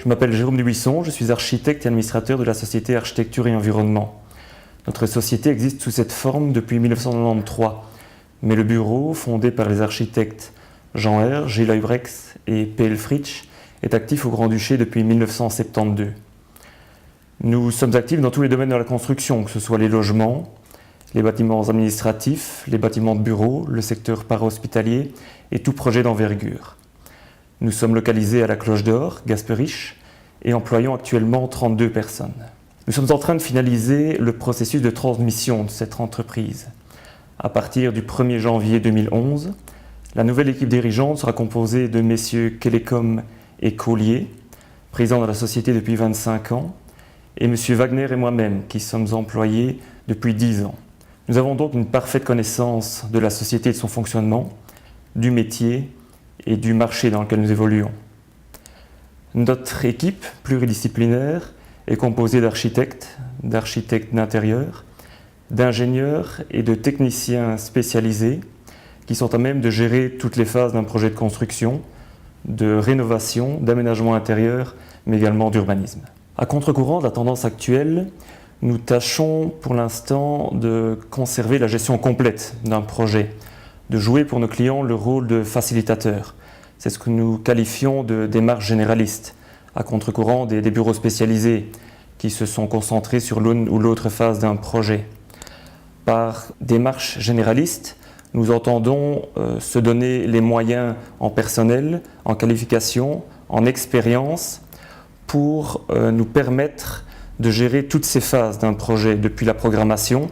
m'appelle Jérôme Dubuisson, je suis architecte et administrateur de la société Architecture et Environnement. Notre société existe sous cette forme depuis 1993, mais le bureau, fondé par les architectes Jean R, Gilles Huybrechts et P.L. Fritsch, est actif au Grand-Duché depuis 1972. Nous sommes actifs dans tous les domaines de la construction, que ce soit les logements, les bâtiments administratifs, les bâtiments de bureaux, le secteur para-hospitalier et tout projet d'envergure. Nous sommes localisés à la Cloche d'Or, Gasperich, et employons actuellement 32 personnes. Nous sommes en train de finaliser le processus de transmission de cette entreprise. À partir du 1er janvier 2011, la nouvelle équipe dirigeante sera composée de messieurs Kellecom et Collier, présents dans la société depuis 25 ans, et monsieur Wagner et moi-même, qui sommes employés depuis 10 ans. Nous avons donc une parfaite connaissance de la société et de son fonctionnement, du métier et du marché dans lequel nous évoluons. Notre équipe pluridisciplinaire est composée d'architectes d'intérieur, d'ingénieurs et de techniciens spécialisés qui sont à même de gérer toutes les phases d'un projet de construction, de rénovation, d'aménagement intérieur, mais également d'urbanisme. À contre-courant de la tendance actuelle, nous tâchons pour l'instant de conserver la gestion complète d'un projet, de jouer pour nos clients le rôle de facilitateur. C'est ce que nous qualifions de démarche généraliste, à contre-courant des bureaux spécialisés qui se sont concentrés sur l'une ou l'autre phase d'un projet. Par démarche généraliste, nous entendons se donner les moyens en personnel, en qualification, en expérience, pour nous permettre de gérer toutes ces phases d'un projet, depuis la programmation,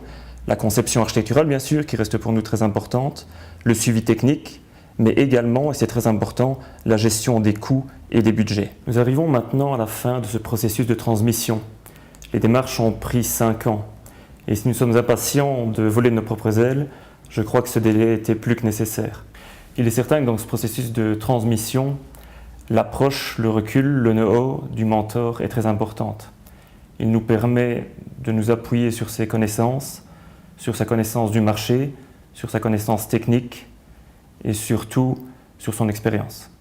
la conception architecturale bien sûr, qui reste pour nous très importante, le suivi technique, mais également, et c'est très important, la gestion des coûts et des budgets. Nous arrivons maintenant à la fin de ce processus de transmission. Les démarches ont pris 5 ans, et si nous sommes impatients de voler de nos propres ailes, je crois que ce délai était plus que nécessaire. Il est certain que dans ce processus de transmission, l'approche, le recul, le know-how du mentor est très importante. Il nous permet de nous appuyer sur ses connaissances, sur sa connaissance du marché, sur sa connaissance technique et surtout sur son expérience.